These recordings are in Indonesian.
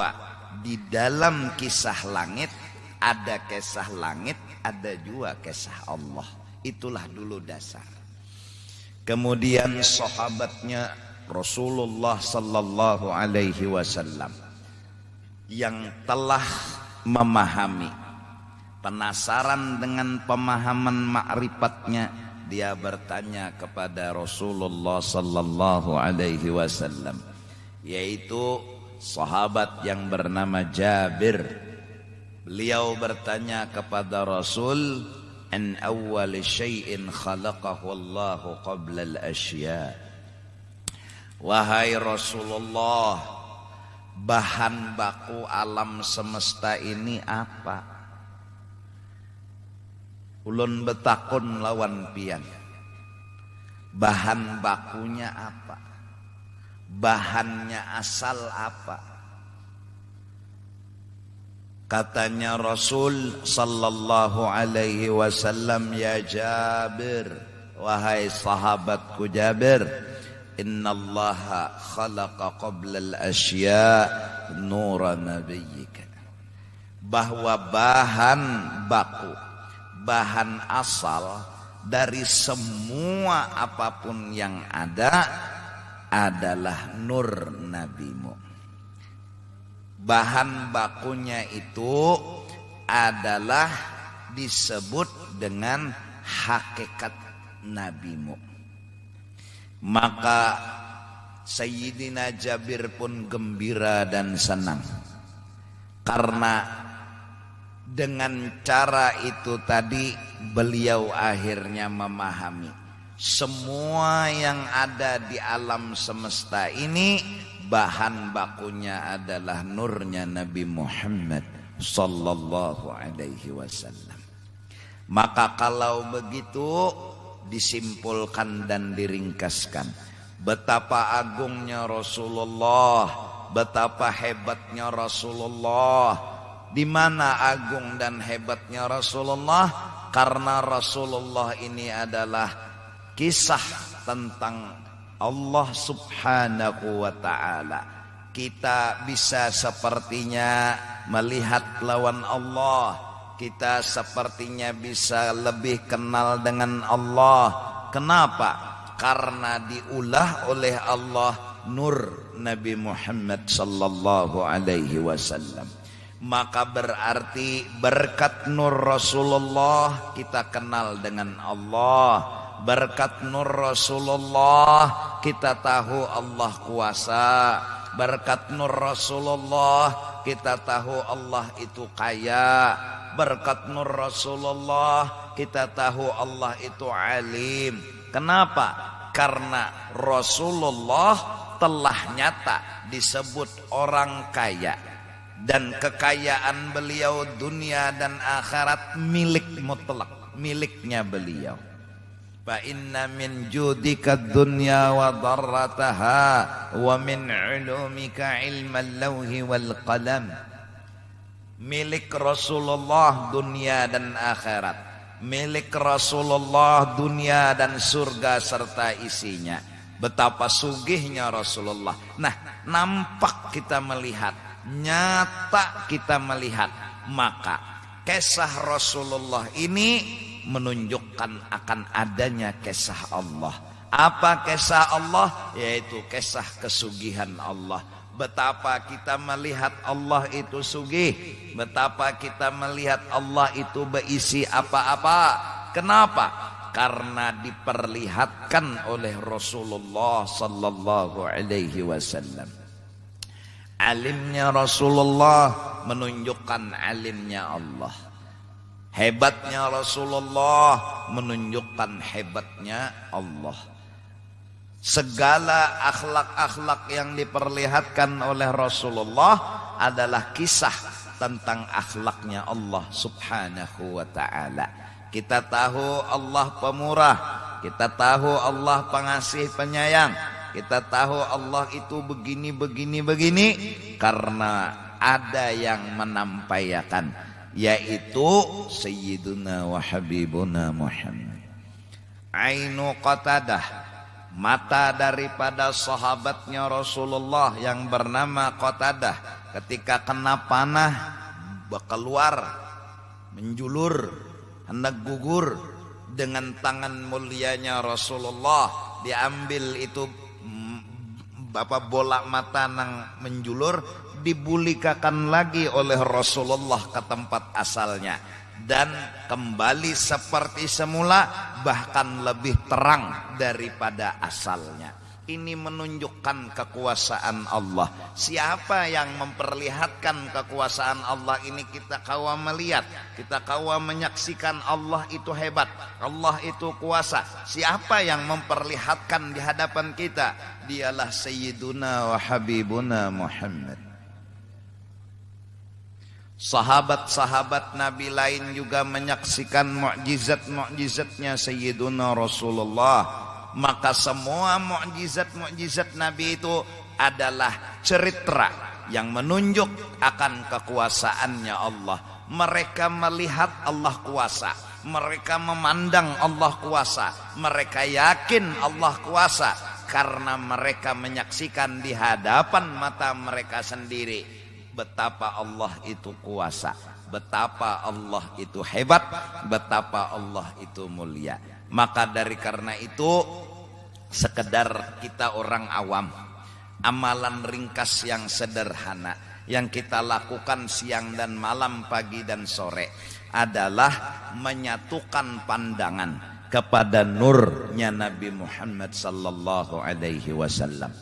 bahwa di dalam kisah langit ada kisah langit, ada juga kisah Allah. Itulah dulu dasar. Kemudian sahabatnya Rasulullah sallallahu alaihi wasallam yang telah memahami, penasaran dengan pemahaman ma'rifatnya, dia bertanya kepada Rasulullah sallallahu alaihi wasallam, yaitu sahabat yang bernama Jabir. Beliau bertanya kepada Rasul, an awwal syai'in khalaqahu Allahu qabla al-asya. Wahai Rasulullah, bahan baku alam semesta ini apa? Ulun betakun lawan pian, bahan bakunya apa? Bahannya asal apa? Katanya Rasul sallallahu alaihi wasallam, ya Jabir, wahai sahabatku Jabir, innallaha khalaqa qabla al-asya nura nabiyyika. Bahwa bahan baku, bahan asal dari semua apapun yang ada adalah nur nabimu. Bahan bakunya itu adalah disebut dengan hakikat nabimu. Maka Sayyidina Jabir pun gembira dan senang, karena dengan cara itu tadi beliau akhirnya memahami semua yang ada di alam semesta ini bahan bakunya adalah nurnya Nabi Muhammad sallallahu alaihi wasallam. Maka kalau begitu disimpulkan dan diringkaskan, betapa agungnya Rasulullah, betapa hebatnya Rasulullah. Di mana agung dan hebatnya Rasulullah? Karena Rasulullah ini adalah kisah tentang Allah subhanahu wa ta'ala. Kita bisa sepertinya melihat lawan Allah, kita sepertinya bisa lebih kenal dengan Allah. Kenapa? Karena diulah oleh Allah nur Nabi Muhammad sallallahu alaihi wasallam. Maka berarti berkat nur Rasulullah kita kenal dengan Allah. Berkat nur Rasulullah kita tahu Allah kuasa. Berkat nur Rasulullah kita tahu Allah itu kaya. Berkat nur Rasulullah kita tahu Allah itu alim. Kenapa? Karena Rasulullah telah nyata disebut orang kaya, dan kekayaan beliau dunia dan akhirat milik mutlak, miliknya beliau. Fa inna min judika dunya wa darrataha wa min ulumika ilmal lawhi wal qalam. Milik Rasulullah dunia dan akhirat, milik Rasulullah dunia dan surga serta isinya. Betapa sugihnya Rasulullah. Nah, nampak kita melihat, nyata kita melihat, maka kisah Rasulullah ini menunjukkan akan adanya kisah Allah. Apa kisah Allah? Yaitu kisah kesugihan Allah. Betapa kita melihat Allah itu sugih, betapa kita melihat Allah itu berisi apa-apa. Kenapa? Karena diperlihatkan oleh Rasulullah sallallahu alaihi wasallam. Alimnya Rasulullah menunjukkan alimnya Allah. Hebatnya Rasulullah menunjukkan hebatnya Allah. Segala akhlak-akhlak yang diperlihatkan oleh Rasulullah adalah kisah tentang akhlaknya Allah subhanahu wa ta'ala. Kita tahu Allah pemurah, kita tahu Allah pengasih penyayang, kita tahu Allah itu begini karena ada yang menampaikan, yaitu Sayyiduna wa Habibuna Muhammad. Ainu Qatadah, mata daripada sahabatnya Rasulullah yang bernama Qatadah, ketika kena panah keluar, menjulur, hendak gugur, dengan tangan mulianya Rasulullah diambil itu bola mata nang menjulur, dibulikakan lagi oleh Rasulullah ke tempat asalnya dan kembali seperti semula, bahkan lebih terang daripada asalnya. Ini menunjukkan kekuasaan Allah. Siapa yang memperlihatkan kekuasaan Allah ini? Kita kawa melihat, kita kawa menyaksikan Allah itu hebat, Allah itu kuasa. Siapa yang memperlihatkan di hadapan kita? Dialah Sayyiduna wa Habibuna Muhammad. Sahabat-sahabat Nabi lain juga menyaksikan mukjizat-mukjizatnya Sayyiduna Rasulullah. Maka semua mukjizat-mukjizat Nabi itu adalah cerita yang menunjuk akan kekuasaannya Allah. Mereka melihat Allah kuasa, mereka memandang Allah kuasa, mereka yakin Allah kuasa karena mereka menyaksikan di hadapan mata mereka sendiri betapa Allah itu kuasa, betapa Allah itu hebat, betapa Allah itu mulia. Maka dari karena itu, sekedar kita orang awam, amalan ringkas yang sederhana yang kita lakukan siang dan malam, pagi dan sore adalah menyatukan pandangan kepada nurnya Nabi Muhammad sallallahu alaihi wasallam,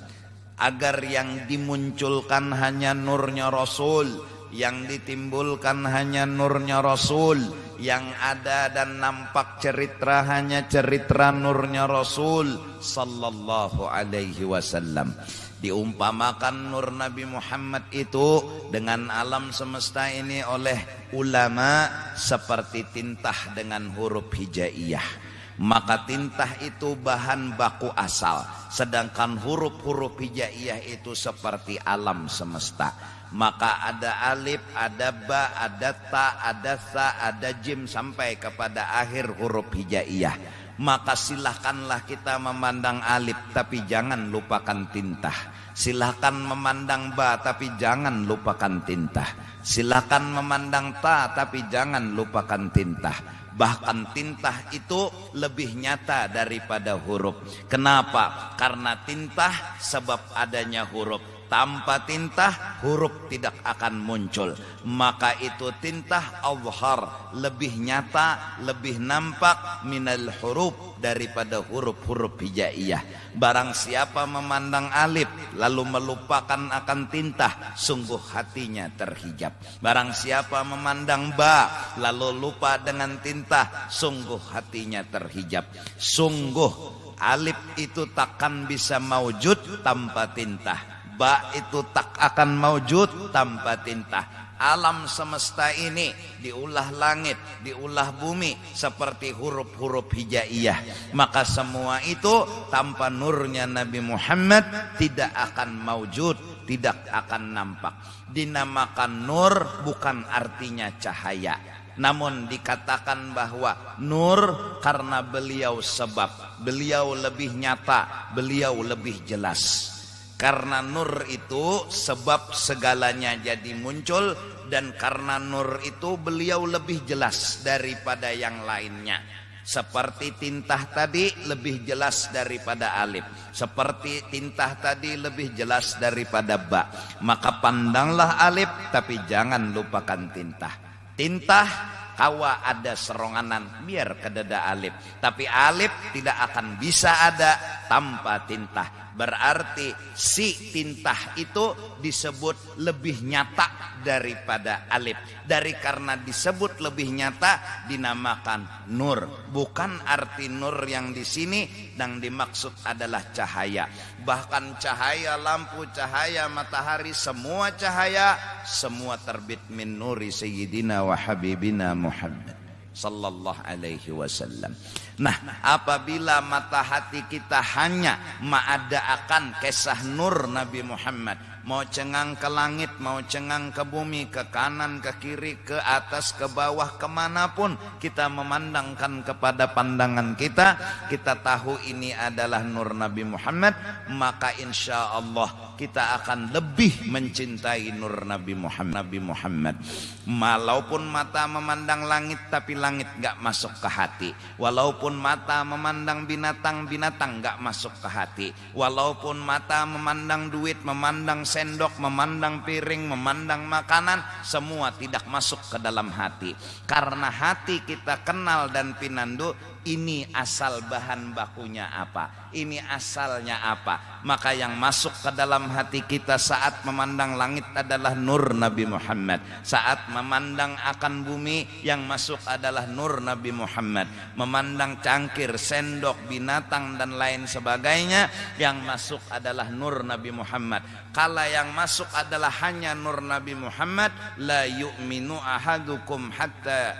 agar yang dimunculkan hanya nurnya Rasul, yang ditimbulkan hanya nurnya Rasul, yang ada dan nampak cerita hanya cerita nurnya Rasul sallallahu alaihi wasallam. Diumpamakan nur Nabi Muhammad itu dengan alam semesta ini oleh ulama seperti tintah dengan huruf hijaiyah. Maka tintah itu bahan baku asal, sedangkan huruf-huruf hijaiyah itu seperti alam semesta. Maka ada alif, ada ba, ada ta, ada sa, ada jim sampai kepada akhir huruf hijaiyah. Maka silahkanlah kita memandang alif tapi jangan lupakan tintah. Silahkan memandang ba tapi jangan lupakan tintah. Silahkan memandang ta tapi jangan lupakan tintah. Bahkan tintah itu lebih nyata daripada huruf. Kenapa? Karena tintah sebab adanya huruf. Tanpa tintah huruf tidak akan muncul. Maka itu tintah azhar, lebih nyata, lebih nampak minal huruf, daripada huruf-huruf hijaiyah. Barang siapa memandang alif lalu melupakan akan tintah, sungguh hatinya terhijab. Barang siapa memandang ba lalu lupa dengan tintah, sungguh hatinya terhijab. Sungguh alif itu takkan bisa maujud tanpa tintah. Ba itu tak akan maujud tanpa tintah. Alam semesta ini diulah langit, diulah bumi seperti huruf-huruf hijaiyah. Maka semua itu tanpa nurnya Nabi Muhammad tidak akan maujud, tidak akan nampak. Dinamakan nur bukan artinya cahaya, namun dikatakan bahwa nur karena beliau sebab, beliau lebih nyata, beliau lebih jelas. Karena nur itu sebab segalanya jadi muncul, dan karena nur itu beliau lebih jelas daripada yang lainnya. Seperti tintah tadi lebih jelas daripada alif, seperti tintah tadi lebih jelas daripada ba. Maka pandanglah alif tapi jangan lupakan tintah. Tintah kawa ada seronganan biar kededa alif, tapi alif tidak akan bisa ada tanpa tintah. Berarti si tintah itu disebut lebih nyata daripada alif. Dari karena disebut lebih nyata dinamakan nur. Bukan arti nur yang di sini yang dimaksud adalah cahaya. Bahkan cahaya lampu, cahaya matahari, semua cahaya, semua terbit min nuri sayyidina wa habibina Muhammad sallallahu alaihi wasallam. Nah, apabila mata hati kita hanya mengada-akan kisah nur Nabi Muhammad, mau cengang ke langit, mau cengang ke bumi, ke kanan, ke kiri, ke atas, ke bawah, kemanapun kita memandangkan kepada pandangan kita, kita tahu ini adalah nur Nabi Muhammad, maka insya Allah kita akan lebih mencintai nur Nabi Muhammad. Walaupun mata memandang langit tapi langit gak masuk ke hati. Walaupun mata memandang binatang gak masuk ke hati. Walaupun mata memandang duit, memandang sendok, memandang piring, memandang makanan, semua tidak masuk ke dalam hati. Karena hati kita kenal dan pinandu, ini asal bahan bakunya apa, ini asalnya apa. Maka yang masuk ke dalam hati kita saat memandang langit adalah nur Nabi Muhammad. Saat memandang akan bumi, yang masuk adalah nur Nabi Muhammad. Memandang cangkir, sendok, binatang dan lain sebagainya, yang masuk adalah nur Nabi Muhammad. Kala yang masuk adalah hanya nur Nabi Muhammad, la yu'minu ahadukum hatta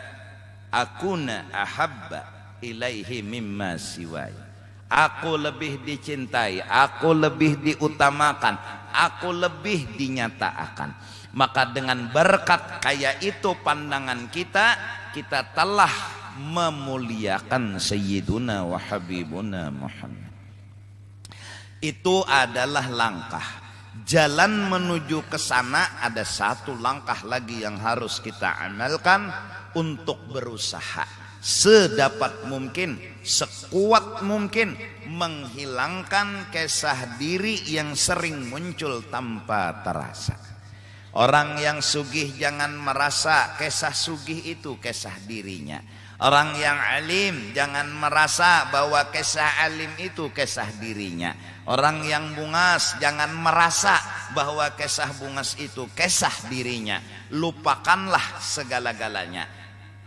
akuna ahabba ilaihi mimma siwai. Aku lebih dicintai, aku lebih diutamakan, aku lebih dinyatakan. Maka dengan berkat kayak itu pandangan kita, kita telah memuliakan Sayyiduna wa Habibuna Muhammad. Itu adalah langkah. Jalan menuju ke sana ada satu langkah lagi yang harus kita amalkan, untuk berusaha sedapat mungkin, sekuat mungkin menghilangkan kesah diri yang sering muncul tanpa terasa. Orang yang sugih jangan merasa kesah sugih itu kesah dirinya. Orang yang alim jangan merasa bahwa kesah alim itu kesah dirinya. Orang yang bungas jangan merasa bahwa kesah bungas itu kesah dirinya. Lupakanlah segala-galanya.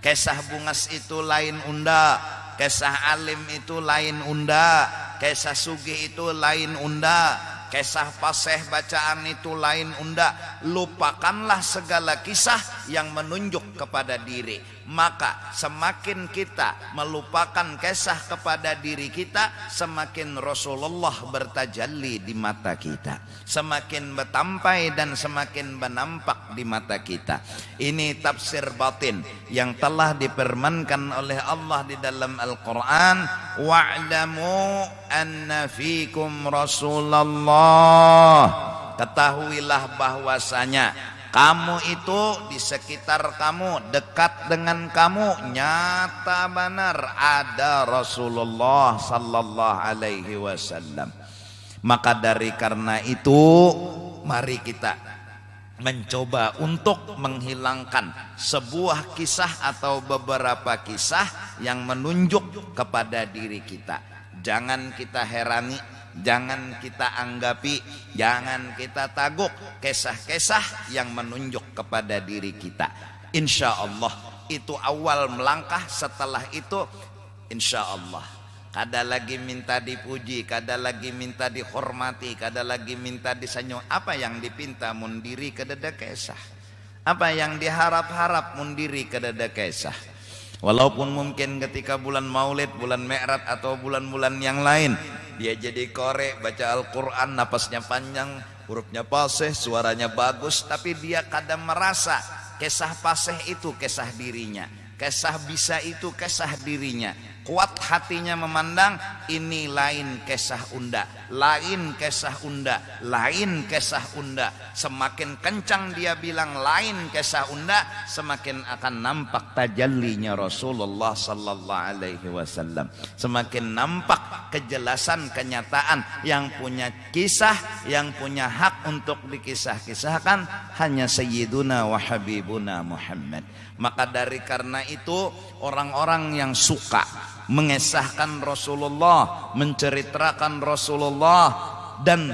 Kesah bungas itu lain unda, kesah alim itu lain unda, kesah sugih itu lain unda, kisah paseh bacaan itu lain unda. Lupakanlah segala kisah yang menunjuk kepada diri. Maka semakin kita melupakan kisah kepada diri kita, semakin Rasulullah bertajalli di mata kita, semakin bertampai dan semakin menampak di mata kita. Ini tafsir batin yang telah dipermankan oleh Allah di dalam Al-Quran. Wa'lamu anna fikum Rasulullah. Ketahuilah bahwasanya kamu itu di sekitar kamu, dekat dengan kamu, nyata benar ada Rasulullah sallallahu alaihi wasallam. Maka dari karena itu, mari kita mencoba untuk menghilangkan sebuah kisah atau beberapa kisah yang menunjuk kepada diri kita. Jangan kita herani, jangan kita anggapi, jangan kita taguk kisah-kisah yang menunjuk kepada diri kita. Insya Allah itu awal melangkah. Setelah itu insya Allah kada lagi minta dipuji, kada lagi minta dihormati, kada lagi minta disanjung. Apa yang dipinta mundiri kedada kisah, apa yang diharap-harap mundiri kedada kisah. Walaupun mungkin ketika bulan Maulid, bulan Mi'raj atau bulan-bulan yang lain, dia jadi korek, baca Al-Quran, napasnya panjang, hurufnya fasih, suaranya bagus, tapi dia kadang merasa kisah fasih itu kisah dirinya, kisah bisa itu kisah dirinya. Kuat hatinya memandang ini lain kisah unda, lain kisah unda, lain kisah unda. Semakin kencang dia bilang lain kisah unda, semakin akan nampak tajallinya Rasulullah sallallahu alaihi wasallam. Semakin nampak kejelasan kenyataan yang punya kisah, yang punya hak untuk dikisah-kisahkan hanya Sayyiduna wa Habibuna Muhammad. Maka dari karena itu, orang-orang yang suka mengesahkan Rasulullah, menceritakan Rasulullah, dan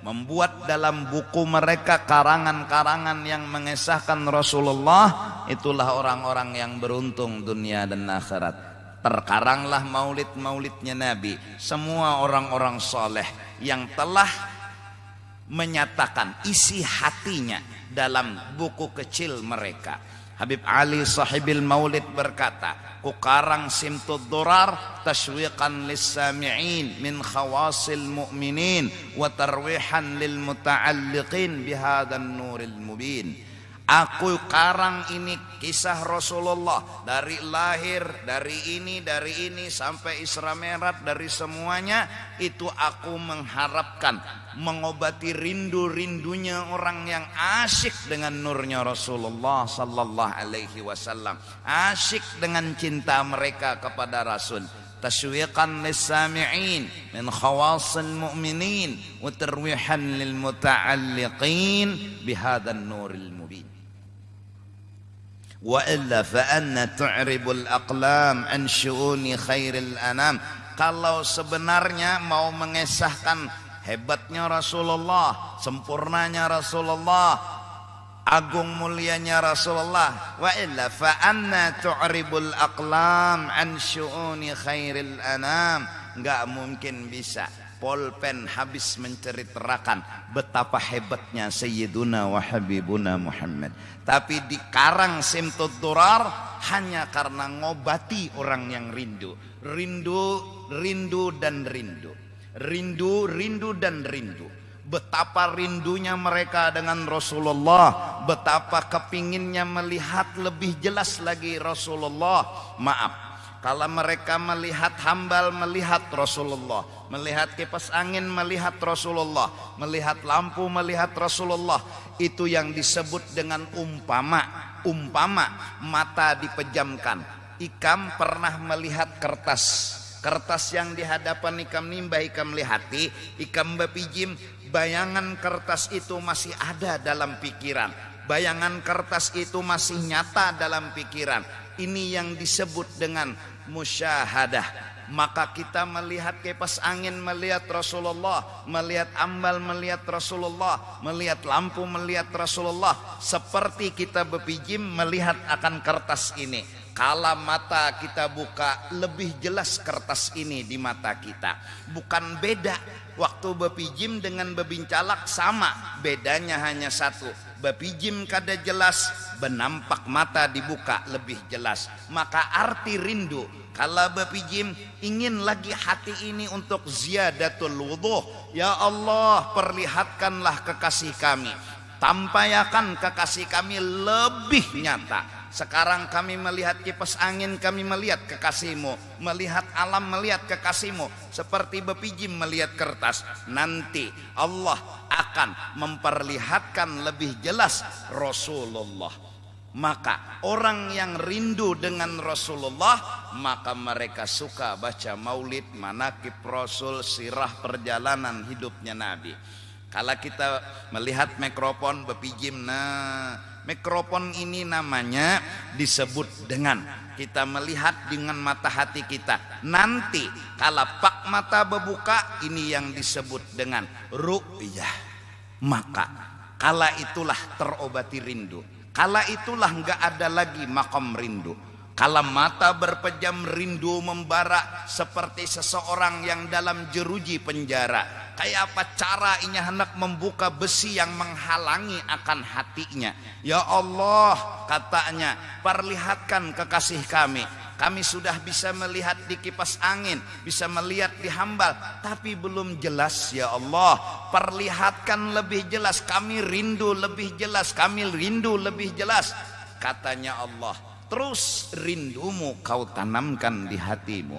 membuat dalam buku mereka karangan-karangan yang mengesahkan Rasulullah, itulah orang-orang yang beruntung dunia dan akhirat. Terkaranglah maulid-maulidnya Nabi, semua orang-orang soleh yang telah menyatakan isi hatinya dalam buku kecil mereka. Habib Ali sahibil maulid berkata, ku karang simtud durar tashwiqan lis-sami'in min khawasil mu'minin wa tarwihan lil muta'alliqin bihadan nuril mubin. Aku karang ini kisah Rasulullah dari lahir, dari ini sampai Isra Mi'raj, dari semuanya itu aku mengharapkan mengobati rindu-rindunya orang yang asyik dengan nurnya Rasulullah sallallahu alaihi wasallam, asyik dengan cinta mereka kepada Rasul. Tashwiqan lis-sami'in min khawasil mu'minin wa tarwihan lil muta'alliqin bihadzal nuril mubin. Wa illa fa anna tu'ribul aqlam an syu'uni khairil anam. Kalau sebenarnya mau mengesahkan hebatnya Rasulullah, sempurnanya Rasulullah, agung mulianya Rasulullah, wa illa fa anna tu'ribul aqlam an syu'uni khairil anam. Enggak mungkin bisa pulpen habis menceritakan betapa hebatnya Sayyiduna wa Habibuna Muhammad, tapi dikarang Simtud Durar hanya karena ngobati orang yang rindu dan rindu. Betapa rindunya mereka dengan Rasulullah, betapa kepinginnya melihat lebih jelas lagi Rasulullah. Maaf, kalau mereka melihat hambal, melihat Rasulullah, melihat kipas angin, melihat Rasulullah, melihat lampu, melihat Rasulullah, itu yang disebut dengan umpama mata dipejamkan. Ikam pernah melihat kertas yang di hadapan ikam nimba, ikam lihati, ikam bepijim, bayangan kertas itu masih ada dalam pikiran, bayangan kertas itu masih nyata dalam pikiran. Ini yang disebut dengan musyahadah. Maka kita melihat kipas angin, melihat Rasulullah, melihat ambal, melihat Rasulullah, melihat lampu, melihat Rasulullah, seperti kita bepijim melihat akan kertas ini. Kala mata kita buka, lebih jelas kertas ini di mata kita. Bukan beda, waktu bepijim dengan bebincalak sama, bedanya hanya satu. Bepijim kada jelas, benampak mata dibuka lebih jelas. Maka arti rindu, kalau bepijim ingin lagi hati ini untuk ziyadatul wudhu. Ya Allah, perlihatkanlah kekasih kami, tampayakan kekasih kami lebih nyata. Sekarang kami melihat kipas angin, kami melihat kekasihmu, melihat alam, melihat kekasihmu, seperti bepijim melihat kertas. Nanti Allah akan memperlihatkan lebih jelas Rasulullah. Maka orang yang rindu dengan Rasulullah, maka mereka suka baca maulid, manaqib Rasul, sirah perjalanan hidupnya Nabi. Kalau kita melihat mikrofon bepijim, mikrofon ini namanya disebut dengan kita melihat dengan mata hati kita. Nanti kalau pak mata berbuka, ini yang disebut dengan ru'yah. Maka kala itulah terobati rindu. Kala itulah enggak ada lagi makom rindu. Kala mata berpejam, rindu membara seperti seseorang yang dalam jeruji penjara. Kayak apa cara inya hendak membuka besi yang menghalangi akan hatinya. Ya Allah, katanya, perlihatkan kekasih kami. Kami sudah bisa melihat di kipas angin, bisa melihat di hambal, tapi belum jelas ya Allah. Perlihatkan lebih jelas, kami rindu lebih jelas, kami rindu lebih jelas. Katanya Allah, terus rindumu kau tanamkan di hatimu,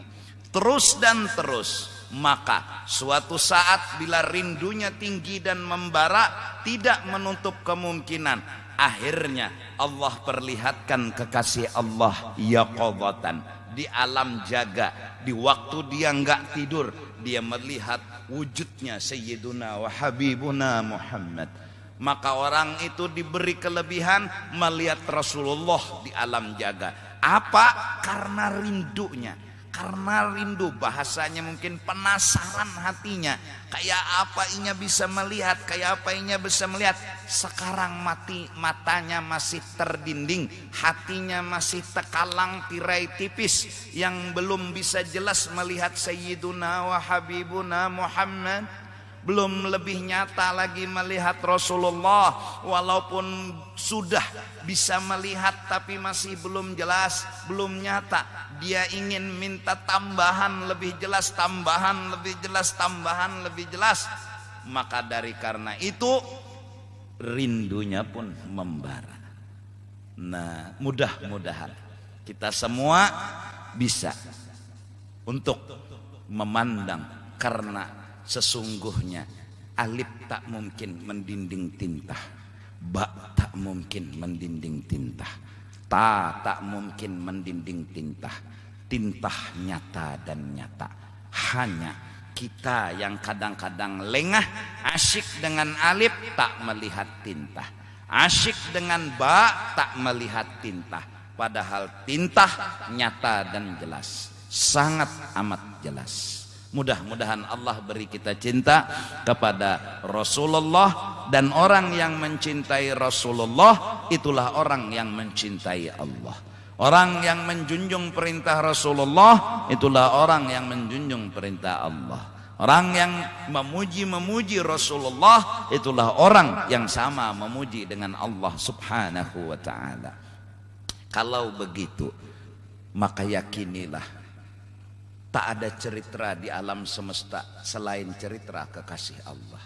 terus dan terus. Maka suatu saat bila rindunya tinggi dan membara, tidak menutup kemungkinan akhirnya Allah perlihatkan kekasih Allah yaqadhatan, di alam jaga, di waktu dia enggak tidur, dia melihat wujudnya Sayyiduna wa Habibuna Muhammad. Maka orang itu diberi kelebihan melihat Rasulullah di alam jaga. Apa? Karena rindunya. Karena rindu, bahasanya mungkin penasaran hatinya. Kayak apa inya bisa melihat, kayak apa inya bisa melihat. Sekarang matanya masih terdinding, hatinya masih tekalang tirai tipis, yang belum bisa jelas melihat Sayyiduna wa Habibuna Muhammad. Belum lebih nyata lagi melihat Rasulullah. Walaupun sudah bisa melihat, tapi masih belum jelas, belum nyata. Dia ingin minta tambahan lebih jelas, tambahan lebih jelas, tambahan lebih jelas. Maka dari karena itu rindunya pun membara. Nah, mudah-mudahan kita semua bisa untuk memandang, karena sesungguhnya alif tak mungkin mendinding tinta, ba tak mungkin mendinding tinta, ta tak mungkin mendinding tinta. Tinta nyata dan nyata. Hanya kita yang kadang-kadang lengah, asyik dengan alif tak melihat tinta, asyik dengan ba tak melihat tinta. Padahal tinta nyata dan jelas, sangat amat jelas. Mudah-mudahan Allah beri kita cinta kepada Rasulullah, dan orang yang mencintai Rasulullah itulah orang yang mencintai Allah. Orang yang menjunjung perintah Rasulullah itulah orang yang menjunjung perintah Allah. Orang yang memuji Rasulullah itulah orang yang sama memuji dengan Allah Subhanahu wa ta'ala. Kalau begitu, maka yakinilah tak ada cerita di alam semesta selain cerita kekasih Allah.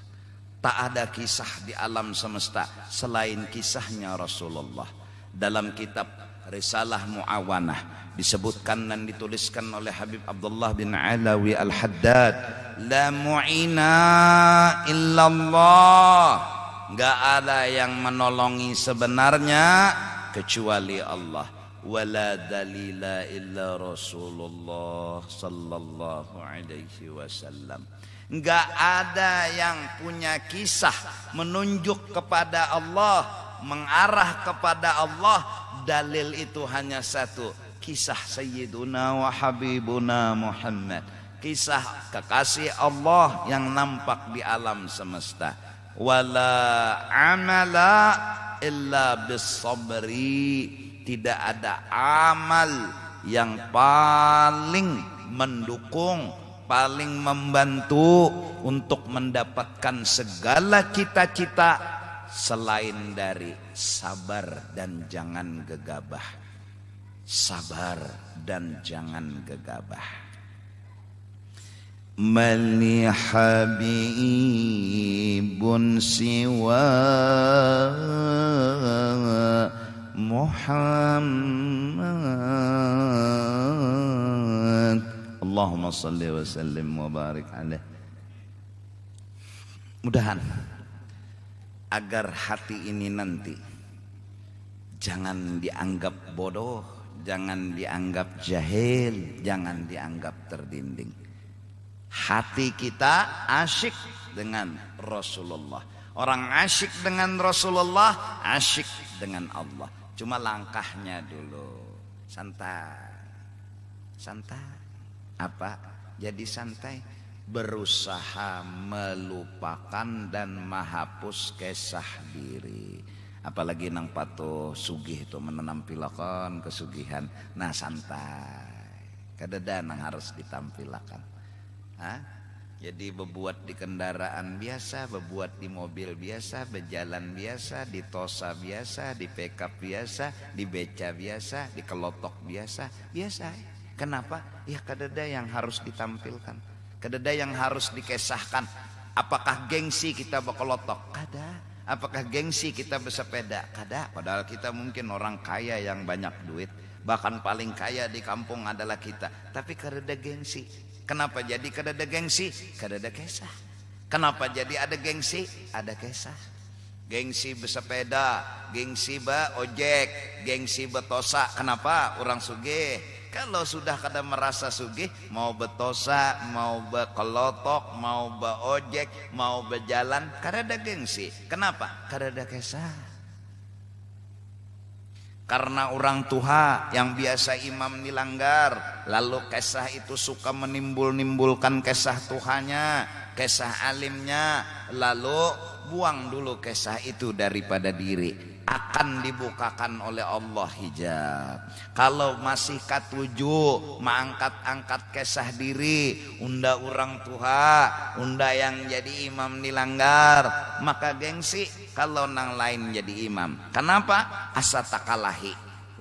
Tak ada kisah di alam semesta selain kisahnya Rasulullah. Dalam kitab Risalah Mu'awanah disebutkan dan dituliskan oleh Habib Abdullah bin Alawi Al-Haddad, la mu'ina illallah, gak ada yang menolongi sebenarnya kecuali Allah. Wala dalila illa Rasulullah sallallahu alaihi wasallam. Enggak ada yang punya kisah menunjuk kepada Allah, mengarah kepada Allah. Dalil itu hanya satu, kisah Sayyiduna wa Habibuna Muhammad, kisah kekasih Allah yang nampak di alam semesta. Wala amala illa bis sabri, tidak ada amal yang paling mendukung, paling membantu untuk mendapatkan segala cita-cita selain dari sabar dan jangan gegabah. Sabar dan jangan gegabah. Mali habibun siwa Muhammad. Allahumma salli wa sallim wa barik alaih. Mudahan agar hati ini nanti jangan dianggap bodoh, jangan dianggap jahil, jangan dianggap terdinding. Hati kita asyik dengan Rasulullah. Orang asyik dengan Rasulullah, asyik dengan Allah. Cuma langkahnya dulu santai. Santai. Apa? Jadi santai. Berusaha melupakan dan menghapus kisah diri. Apalagi nang patuh sugih itu menampilakan kesugihan. Nah santai. Kadada nang harus ditampilkan. Hah? Jadi berbuat di kendaraan biasa, berbuat di mobil biasa, berjalan biasa, di tosa biasa, di pickup biasa, di beca biasa, di kelotok biasa, biasa. Kenapa? Ya kadada yang harus ditampilkan, kadada yang harus dikesahkan. Apakah gengsi kita berkelotok? Kada. Apakah gengsi kita bersepeda? Kada. Padahal kita mungkin orang kaya yang banyak duit, bahkan paling kaya di kampung adalah kita. Tapi kadada gengsi. Kenapa jadi kadada gengsi? Kadada kesah. Kenapa jadi ada gengsi? Ada kesah. Gengsi bersepeda, gengsi ojek, gengsi betosa. Kenapa? Orang sugih. Kalau sudah kada merasa sugih, mau betosa, mau bekelotok, mau beojek, mau berjalan, kadada gengsi. Kenapa? Kadada kesah. Karena orang tua yang biasa imam dilanggar, lalu kisah itu suka menimbulkan kisah Tuhannya, kisah alimnya, lalu buang dulu kisah itu daripada diri. Akan dibukakan oleh Allah hijab. Kalau masih katuju mengangkat-angkat kisah diri, unda orang tua, unda yang jadi imam dilanggar, maka gengsi kalau nang lain jadi imam. Kenapa? Asa takalahi.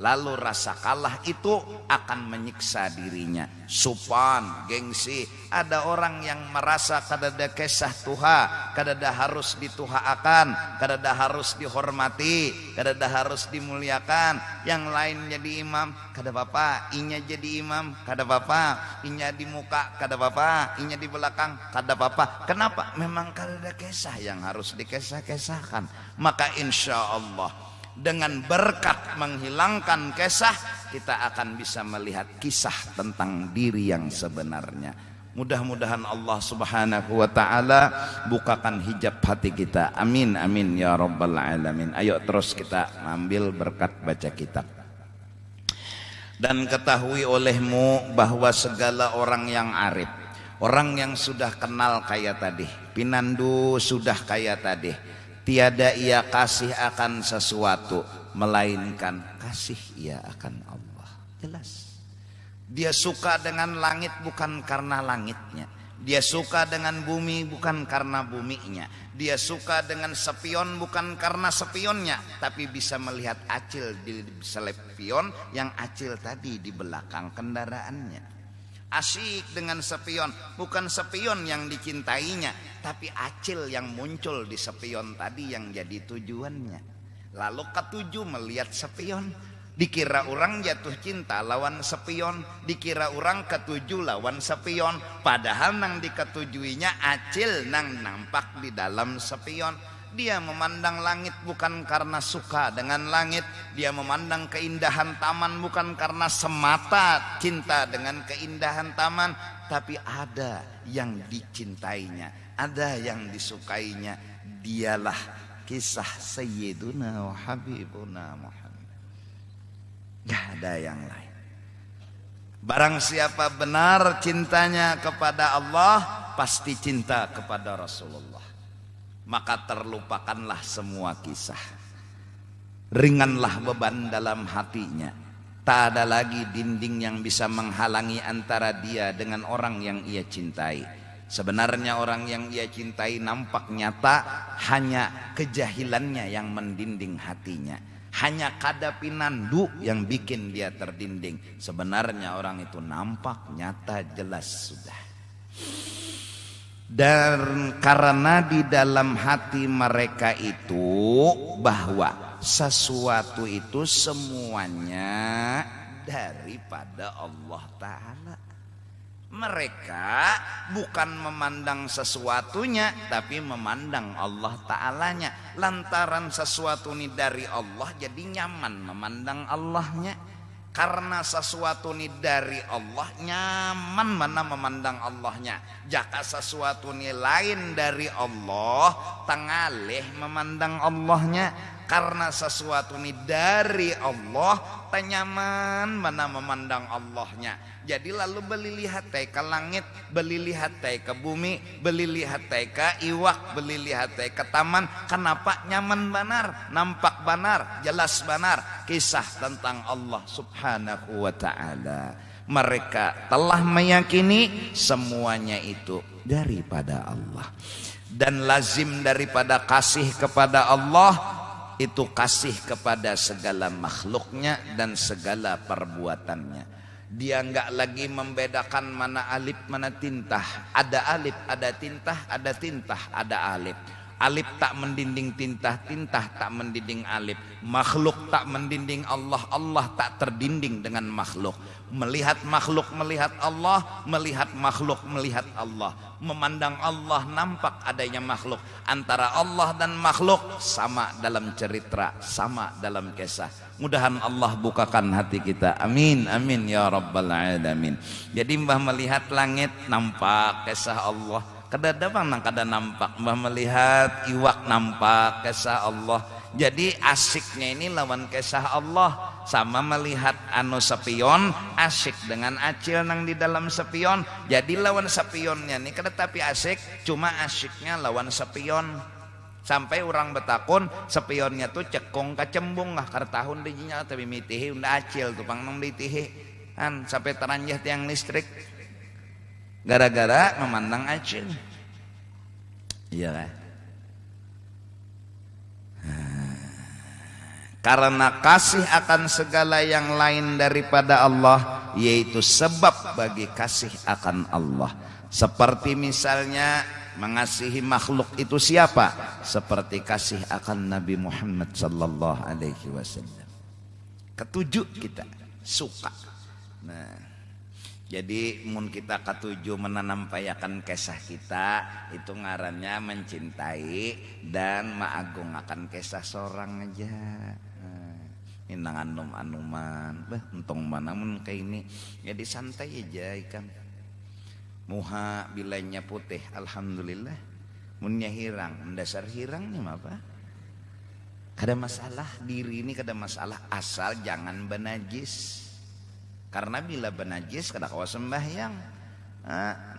lalu rasa kalah itu akan menyiksa dirinya. Supan, gengsi. Ada orang yang merasa kadada kisah Tuha, kadada harus dituhaakan, kadada harus dihormati, kadada harus dimuliakan. Yang lain jadi imam, kada bapak, inya jadi imam, kada bapak, inya di muka, kada bapak, inya di belakang, kada bapak. Kenapa? Memang kadada kisah yang harus dikesah-kesahkan. Maka insya Allah dengan berkat menghilangkan kisah, kita akan bisa melihat kisah tentang diri yang sebenarnya. Mudah-mudahan Allah subhanahu wa ta'ala bukakan hijab hati kita. Amin, amin ya rabbal alamin. Ayo terus kita ambil berkat baca kitab. Dan ketahui olehmu bahwa segala orang yang arif, orang yang sudah kenal kayak tadi, pinandu sudah kayak tadi, tiada ia kasih akan sesuatu melainkan kasih ia akan Allah. Jelas. Dia suka dengan langit bukan karena langitnya. Dia suka dengan bumi bukan karena buminya. Dia suka dengan spion bukan karena spionnya, tapi bisa melihat acil di spion yang acil tadi di belakang kendaraannya. Asyik dengan spion, bukan spion yang dicintainya, tapi acil yang muncul di spion tadi yang jadi tujuannya. Lalu ketujuh melihat spion. Dikira orang jatuh cinta lawan spion, dikira orang ketujuh lawan spion, padahal nang diketujuinya acil nang nampak di dalam spion. Dia memandang langit bukan karena suka dengan langit. Dia memandang keindahan taman bukan karena semata cinta dengan keindahan taman, tapi ada yang dicintainya, ada yang disukainya. Dialah kisah Sayyiduna wa Habibuna Muhammad. Gak ada yang lain. Barang siapa benar cintanya kepada Allah, pasti cinta kepada Rasulullah. Maka terlupakanlah semua kisah. Ringanlah beban dalam hatinya. Tak ada lagi dinding yang bisa menghalangi antara dia dengan orang yang ia cintai. Sebenarnya orang yang ia cintai nampak nyata, hanya kejahilannya yang mendinding hatinya. Hanya kada pinandu yang bikin dia terdinding. Sebenarnya orang itu nampak nyata jelas sudah. Dan karena di dalam hati mereka itu bahwa sesuatu itu semuanya daripada Allah Ta'ala. Mereka bukan memandang sesuatunya, tapi memandang Allah Ta'alanya. Lantaran sesuatu ini dari Allah, jadi nyaman memandang Allahnya. Karena sesuatu ini dari Allah, nyaman mana memandang Allahnya. Jika sesuatu ini lain dari Allah, tengalih memandang Allahnya. Karena sesuatu ini dari Allah, tenyaman mana memandang Allahnya. Jadi lalu beli lihat ke langit, beli lihat ke bumi, beli lihat ke iwak, beli lihat ke taman. Kenapa nyaman banar, nampak banar, jelas banar kisah tentang Allah subhanahu wa ta'ala. Mereka telah meyakini semuanya itu daripada Allah. Dan lazim daripada kasih kepada Allah itu kasih kepada segala makhluknya dan segala perbuatannya. Dia enggak lagi membedakan mana alif mana tintah. Ada alif, ada tintah, ada tintah, ada alif. Alif tak mendinding tintah, tintah tak mendinding alif. Makhluk tak mendinding Allah, Allah tak terdinding dengan makhluk. Melihat makhluk melihat Allah, melihat makhluk melihat Allah. Memandang Allah nampak adanya makhluk. Antara Allah dan makhluk sama dalam cerita, sama dalam kisah. Mudahan Allah bukakan hati kita. Amin, amin ya rabbal alamin. Jadi mbah melihat langit nampak kisah Allah. Kada bang kada nampak. Mbah melihat iwak nampak kisah Allah. Jadi asiknya ini lawan kisah Allah. Sama melihat anu sepion, asik dengan acil nang di dalam sepion. Jadi lawan sepionnya ini kada tapi asik, cuma asiknya lawan sepion. Sampai orang betakun sepionnya tuh cekong kacembung lah kartahun dijinya tapi mitihi unda acil tuh pangnong ditihi kan sampai teranjah tiang listrik gara-gara memandang acil. Iya kan? Karena kasih akan segala yang lain daripada Allah, yaitu sebab bagi kasih akan Allah. Seperti misalnya mengasihi makhluk itu siapa? Seperti kasih akan Nabi Muhammad sallallahu alaihi wasallam. Ketujuh, kita suka. Nah, jadi mun kita ketujuh menanampayakan kisah kita, itu ngarannya mencintai dan mengagungakan kisah seorang aja. Inang anuman, untung mana mun kayak ini, jadi santai aja ikan. Muha bilainya putih, alhamdulillah. Munnya hirang, mendasar hirang nih apa? Kada masalah, diri ini kada masalah, asal jangan benajis. Karena bila benajis kada kawa sembahyang.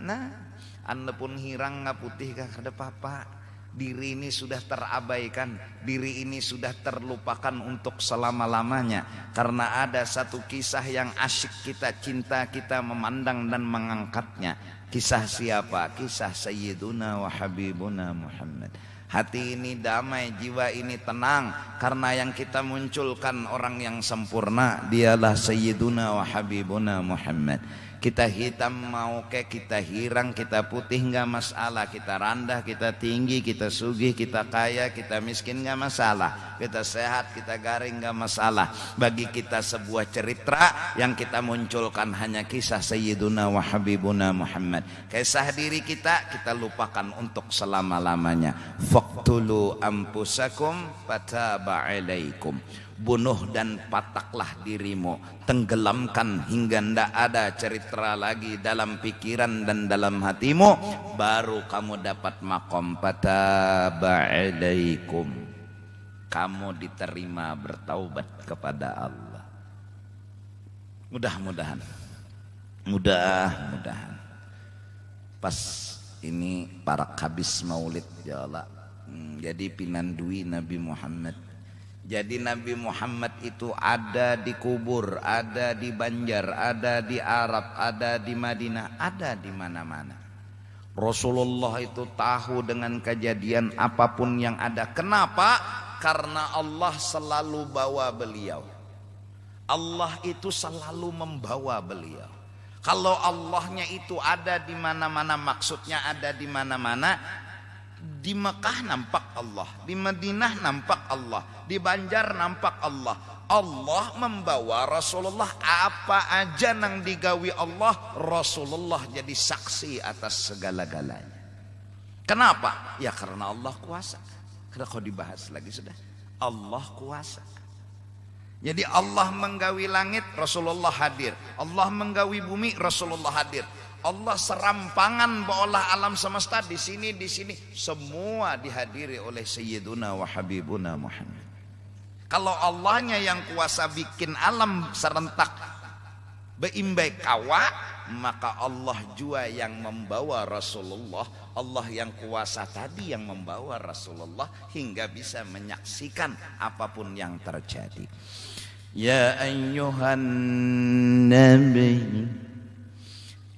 Nah, anda pun hirang nggak putih kada apa-apa. Diri ini sudah terabaikan, diri ini sudah terlupakan untuk selama-lamanya. Karena ada satu kisah yang asyik kita cinta, kita memandang dan mengangkatnya. Kisah siapa? Kisah Sayyiduna wa Habibuna Muhammad. Hati ini damai, jiwa ini tenang, karena yang kita munculkan orang yang sempurna, dialah Sayyiduna wa Habibuna Muhammad. Kita hitam mau ke, kita hirang, kita putih nggak masalah, kita rendah, kita tinggi, kita sugih, kita kaya, kita miskin nggak masalah, kita sehat, kita garing nggak masalah. Bagi kita sebuah cerita yang kita munculkan hanya kisah Sayyiduna wa Habibuna Muhammad. Kisah diri kita lupakan untuk selama-lamanya. Faqtulu ampusakum fataba alaikum. Bunuh dan pataklah dirimu, tenggelamkan hingga ndak ada cerita lagi dalam pikiran dan dalam hatimu, baru kamu dapat makom fataba alaikum. Kamu diterima bertaubat kepada Allah. Mudah-mudahan pas ini para habis maulid ya Allah. Jadi pinandui Nabi Muhammad. Jadi Nabi Muhammad itu ada di kubur, ada di Banjar, ada di Arab, ada di Madinah, ada di mana-mana. Rasulullah itu tahu dengan kejadian apapun yang ada. Kenapa? Karena Allah selalu bawa beliau. Allah itu selalu membawa beliau. Kalau Allahnya itu ada di mana-mana, maksudnya ada di mana-mana. Di Mekah nampak Allah, di Madinah nampak Allah, di Banjar nampak Allah. Allah membawa Rasulullah, apa aja nang digawi Allah, Rasulullah jadi saksi atas segala-galanya. Kenapa? Ya karena Allah kuasa. Karena kau dibahas lagi sudah, Allah kuasa. Jadi Allah menggawi langit, Rasulullah hadir. Allah menggawi bumi, Rasulullah hadir. Allah serampangan baolah alam semesta di sini semua dihadiri oleh Sayyiduna wa Habibuna Muhammad. Kalau Allahnya yang kuasa bikin alam serentak beimbai kawa, maka Allah juga yang membawa Rasulullah. Allah yang kuasa tadi yang membawa Rasulullah hingga bisa menyaksikan apapun yang terjadi. Ya ayyuhan nabi,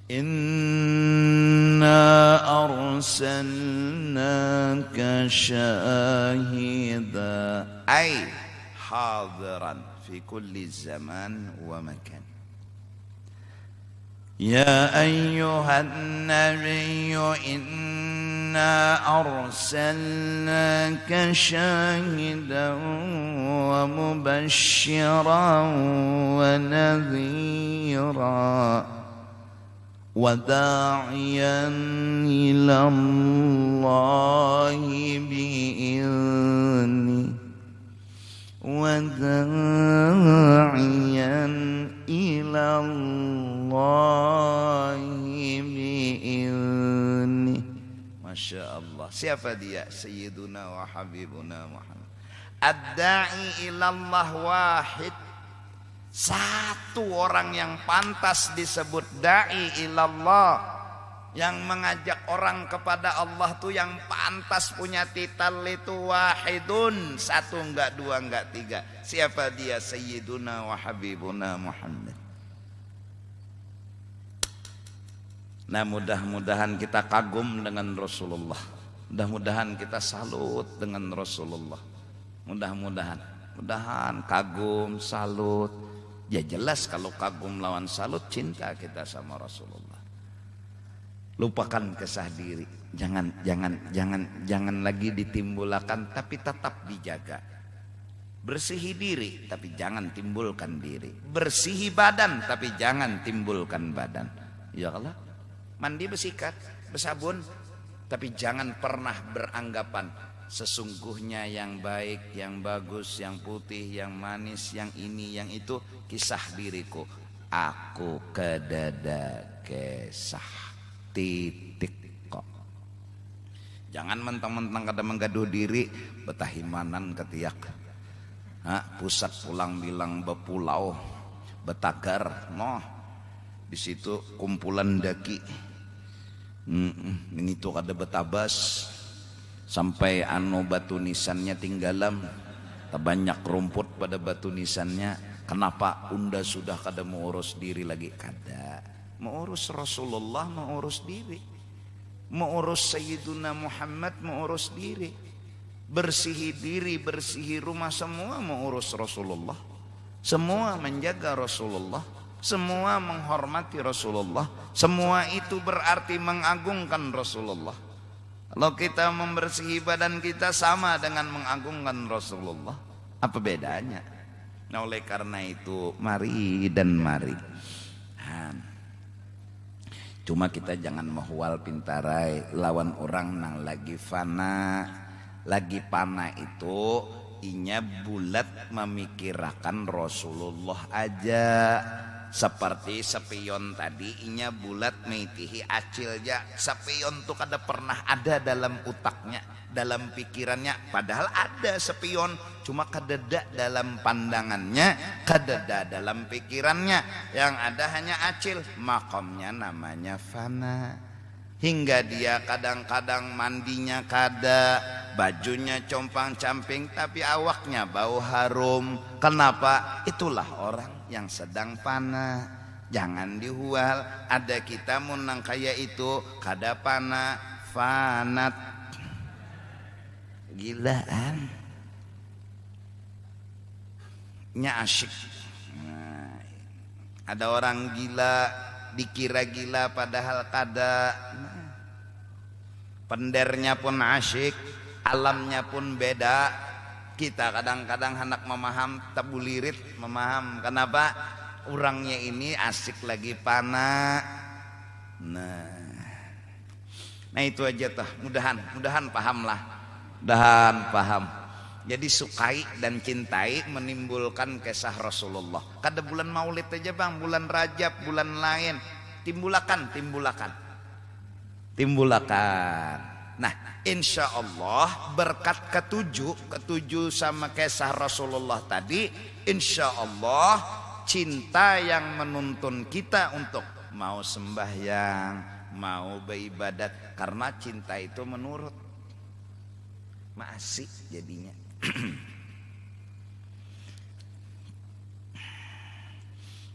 inna arsalnaka syahida ay hadiran fi kulli zaman wa makan. Ya ayyuhan nabiyyu inna arsalnaka syahidan wa mubasysyiran wa nadhira وداعيا إلى الله بإذنه وداعيا إلى الله بإذنه. Masya Allah. Siapa dia? Sayyiduna wa Habibuna Muhammad. Ad-da'i ilallah wahid. Satu orang yang pantas disebut da'i ilallah, yang mengajak orang kepada Allah tuh yang pantas punya titel itu wahidun, satu enggak dua enggak tiga. Siapa dia? Sayyiduna wa Habibuna Muhammad. Nah, mudah-mudahan kita kagum dengan Rasulullah, mudah-mudahan kita salut dengan Rasulullah, mudah-mudahan Mudahan kagum, salut. Ya jelas kalau kagum lawan salut cinta kita sama Rasulullah. Lupakan kesah diri. Jangan lagi ditimbulkan, tapi tetap dijaga. Bersihi diri tapi jangan timbulkan diri. Bersihi badan tapi jangan timbulkan badan. Ya Allah. Mandi bersikat, bersabun, tapi jangan pernah beranggapan sesungguhnya yang baik, yang bagus, yang putih, yang manis, yang ini, yang itu kisah diriku. Aku kedada kisah titik kok. Jangan mentang-mentang kada menggaduh diri betahimanan ketiak. Pusat pulang bilang bepulau, betagar, noh. Di situ kumpulan daki. Ini tuh kada betabas sampai batu nisannya tinggalam. Banyak rumput pada batu nisannya. Kenapa unda sudah kada mau urus diri lagi? Kada. Mau urus Rasulullah, mau urus diri. Mau urus Sayyiduna Muhammad, mau urus diri. Bersihi diri, bersihi rumah, semua mau urus Rasulullah. Semua menjaga Rasulullah. Semua menghormati Rasulullah. Semua itu berarti mengagungkan Rasulullah. Kalau kita membersihi badan kita sama dengan mengagungkan Rasulullah. Apa bedanya? Nah, oleh karena itu mari dan mari. Cuma kita jangan mahual pintarai lawan orang nang lagi fana. Lagi panah itu inya bulat memikirkan Rasulullah aja. Seperti sepion tadi inya bulat meitihi acil aja. Sepion tuh kada pernah ada dalam utaknya, dalam pikirannya. Padahal ada sepion, cuma kadeda dalam pandangannya, kadeda dalam pikirannya. Yang ada hanya acil, makomnya namanya fana. Hingga dia kadang-kadang mandinya kada, bajunya compang-camping, tapi awaknya bau harum. Kenapa? Itulah orang yang sedang fana. Jangan dihual. Ada kita munang kaya itu kada fana, fanat. Gilaan. Nya asyik. Nah, ada orang gila, dikira gila padahal kada. Pendernya pun asyik, alamnya pun beda. Kita kadang-kadang hendak memaham, tabulirit memaham. Kenapa? Orangnya ini asik lagi panah. Nah itu aja tuh. Mudahan paham lah. Mudahan paham. Jadi sukai dan cintai menimbulkan kisah Rasulullah. Kada bulan Maulid aja bang, bulan Rajab, bulan lain. Timbulakan. Nah, insya Allah berkat ketujuh sama kisah Rasulullah tadi, insya Allah cinta yang menuntun kita untuk mau sembahyang, mau beribadat, karena cinta itu menurut. Masih jadinya.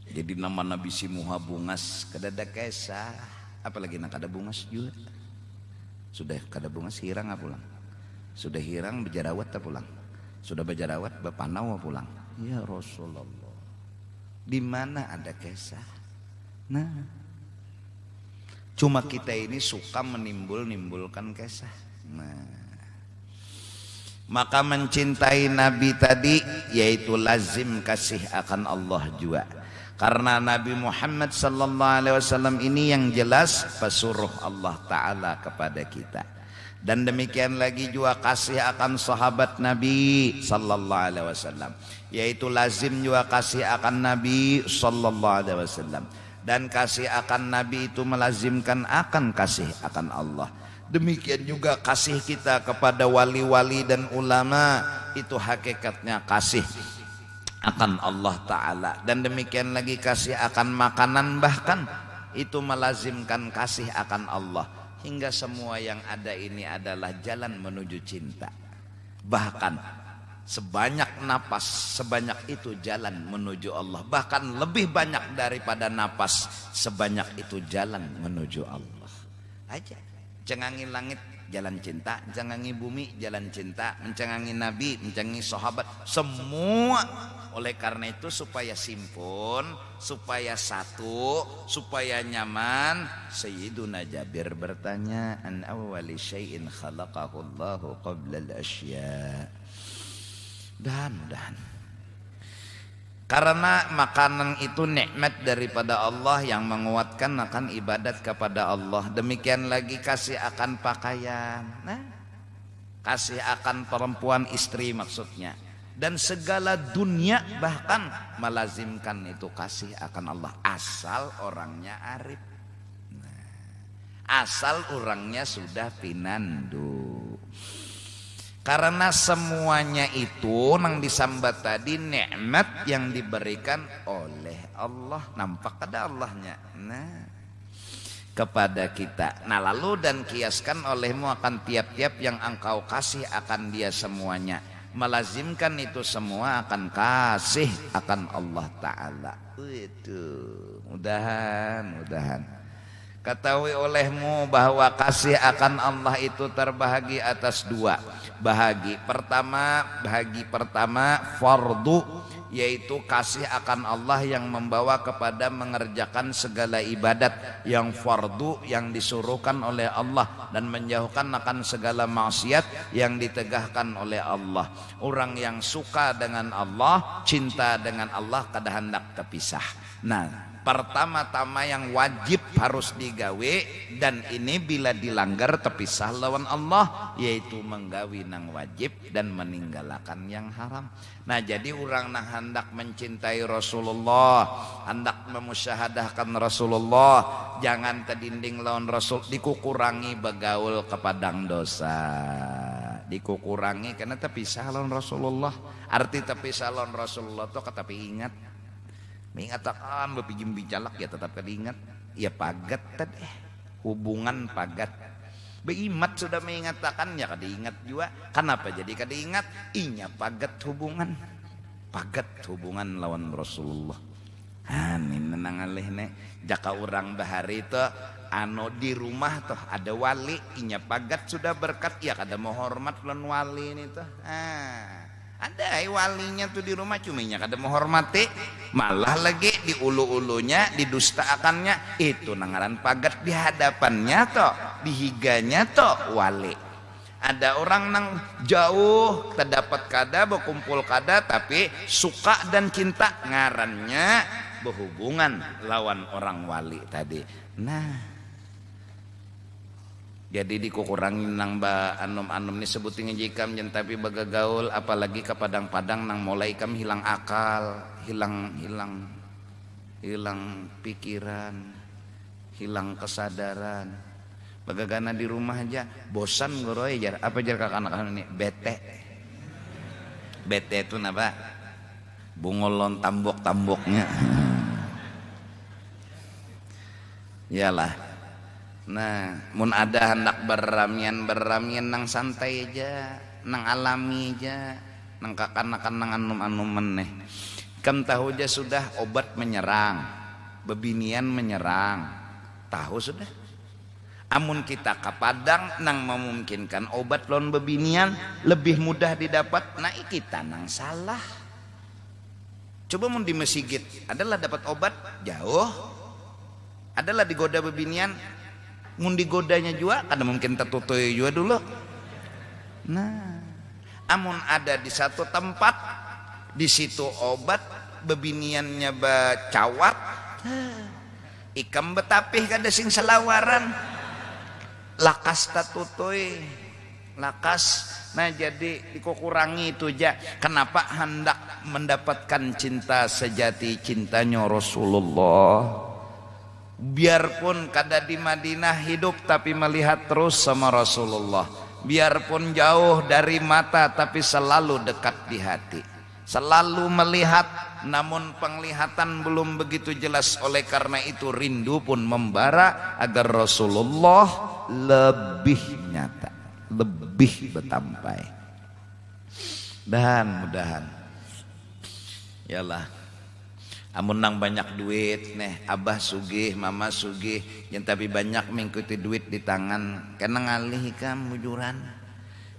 Jadi nama Nabi si Muha bungas kadada kisah, apalagi nak kada bungas juga. Sudah kada bungas hirang pulang. Sudah hirang bejarawat pulang. Sudah bejarawat bepanau pulang. Ya Rasulullah. Di mana ada kisah? Nah, cuma kita ini suka menimbulkan kisah. Nah, maka mencintai Nabi tadi yaitu lazim kasih akan Allah juga. Karena Nabi Muhammad sallallahu alaihi wasallam ini yang jelas pesuruh Allah taala kepada kita. Dan demikian lagi juga kasih akan sahabat Nabi sallallahu alaihi wasallam, yaitu lazim juga kasih akan Nabi sallallahu alaihi wasallam. Dan kasih akan Nabi itu melazimkan akan kasih akan Allah. Demikian juga kasih kita kepada wali-wali dan ulama, itu hakikatnya kasih akan Allah Ta'ala. Dan demikian lagi kasih akan makanan, bahkan itu melazimkan kasih akan Allah. Hingga semua yang ada ini adalah jalan menuju cinta. Bahkan sebanyak napas, sebanyak itu jalan menuju Allah. Bahkan lebih banyak daripada napas, sebanyak itu jalan menuju Allah. Aja cengangin langit jalan cinta, mencengangi bumi jalan cinta, mencengangi nabi, mencengangi sahabat, semua. Oleh karena itu supaya simpun, supaya satu, supaya nyaman, Sayyiduna Jabir bertanya, an awwali syai'in khalaqahu Allahu qabla al-asya. Dan karena makanan itu nikmat daripada Allah yang menguatkan akan ibadat kepada Allah. Demikian lagi kasih akan pakaian, kasih akan perempuan istri maksudnya. Dan segala dunia bahkan melazimkan itu kasih akan Allah. Asal orangnya arif, asal orangnya sudah pinandu. Karena semuanya itu nang disambat tadi nikmat yang diberikan oleh Allah, nampak ada Allahnya kepada kita. Nah lalu dan kiaskan olehmu akan tiap-tiap yang engkau kasih akan dia semuanya, melazimkan itu semua akan kasih akan Allah Ta'ala. Itu mudahan ketahui olehmu bahwa kasih akan Allah itu terbahagi atas dua bahagi. Bahagi pertama fardu, yaitu kasih akan Allah yang membawa kepada mengerjakan segala ibadat yang fardu yang disuruhkan oleh Allah dan menjauhkan akan segala maksiat yang ditegahkan oleh Allah. Orang yang suka dengan Allah, cinta dengan Allah, kada hendak terpisah. Nah, pertama-tama yang wajib harus digawe, dan ini bila dilanggar terpisah lawan Allah, yaitu menggawi nang wajib dan meninggalkan yang haram. Nah jadi orang nang hendak mencintai Rasulullah, hendak memusyahadahkan Rasulullah, jangan terdinding lawan Rasul, dikukurangi begaul ke padang dosa, dikukurangi karena terpisah lawan Rasulullah. Arti terpisah lawan Rasulullah itu kata ingat, mengatakan bepijim bijalak ya tetap keingat, ya pagat tadi hubungan pagat. Beimat sudah mengatakan ya kada ingat juga. Kenapa jadi kada ingat? Inya pagat hubungan lawan Rasulullah. Amin nenang alih ne. Jaka orang bahari itu ano di rumah tuh ada wali, inya pagat sudah berkat ya kada mau hormat lawan wali ini tuh. Ada walinya tuh di rumah cuminya kada menghormati, malah lagi di ulu-ulunya didustaakannya. Itu nangaran pagat di hadapannya toh, di higanya toh wali. Ada orang nang jauh terdapat kada berkumpul kada, tapi suka dan cinta ngarannya berhubungan lawan orang wali tadi. Nah jadi dikukurangi nang ba anom-anom ni sebutin jikam jen tapi bagagaul, apalagi ke padang-padang nang mulai kam hilang akal, hilang pikiran, hilang kesadaran. Bagagana di rumah aja bosan ngoroy jar apa jar kakak anak-anak ini bete itu napa bungolon tambok-tamboknya. Iyalah. Nah, mun ada hendak beramian nang santai aja, nang alami aja, nang kakanakan nang anum-anum meneh. Kam tahu aja sudah obat menyerang, bebinian menyerang, tahu sudah. Amun kita ke padang nang memungkinkan obat lawan bebinian lebih mudah didapat, nah kita nang salah. Coba mun di masjid adalah dapat obat jauh, adalah digoda bebinian. Mun digodanya juga kada mungkin tertutup juga dulu. Nah, amun ada di satu tempat di situ obat bebiniannya bacawat, ikam betapih kada sing selawaran, lakas tatutui, lakas. Nah jadi dikukurangi itu aja. Kenapa hendak mendapatkan cinta sejati, cintanya Rasulullah? Biarpun kada di Madinah hidup tapi melihat terus sama Rasulullah. Biarpun jauh dari mata tapi selalu dekat di hati. Selalu melihat namun penglihatan belum begitu jelas. Oleh karena itu rindu pun membara agar Rasulullah lebih nyata, lebih betampai. Dan mudahan yalah Amun nang banyak duit nih, abah sugih, mama sugih, yang tapi banyak mengikuti duit di tangan, kena ngalih kan mujuran.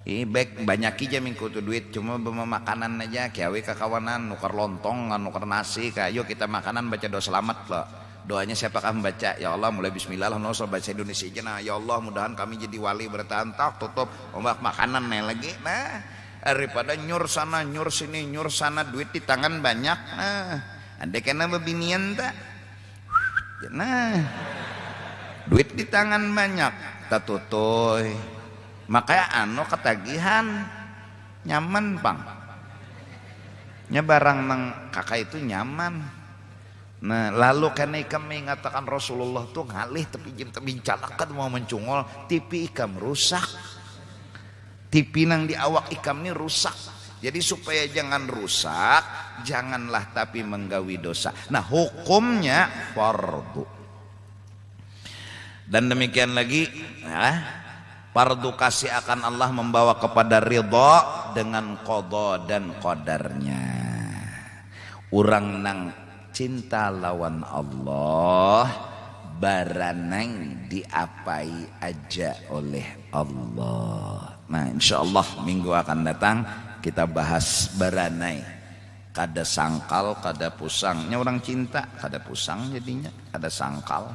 Baik banyak aja mengikuti duit, cuma bawa makanan aja, kiawe kakawanan, nukar lontong, nukar nasi, kayo kita makanan baca doa selamat loh. Doanya siapakah membaca? Ya Allah mulai bismillah lah, no baca Indonesia aja nah. Ya Allah mudahan kami jadi wali bertahan tak tutup ombak makanan nih lagi. Nah daripada nyur sana nyur sini nyur sana duit di tangan banyak. Nah ada kena bebinian tak? Nah, duit di tangan banyak, tak tutoy. Makanya ketagihan, nyaman bang. Nya barang nang kakak itu nyaman. Nah, lalu karena ikam mengatakan Rasulullah tuh ngalih tapi calakan mau mencungol, tipi ikam rusak. Tipi nang di awak ikam ini rusak. Jadi supaya jangan rusak, janganlah tapi menggawi dosa. Nah hukumnya fardu. Dan demikian lagi, fardu kasih akan Allah membawa kepada ridha dengan qada dan qadarnya. Urang nang cinta lawan Allah, baranang diapai aja oleh Allah. Nah insyaallah minggu akan datang kita bahas baranai, kada sangkal kada pusang. Nya orang cinta kada pusang jadinya kada sangkal.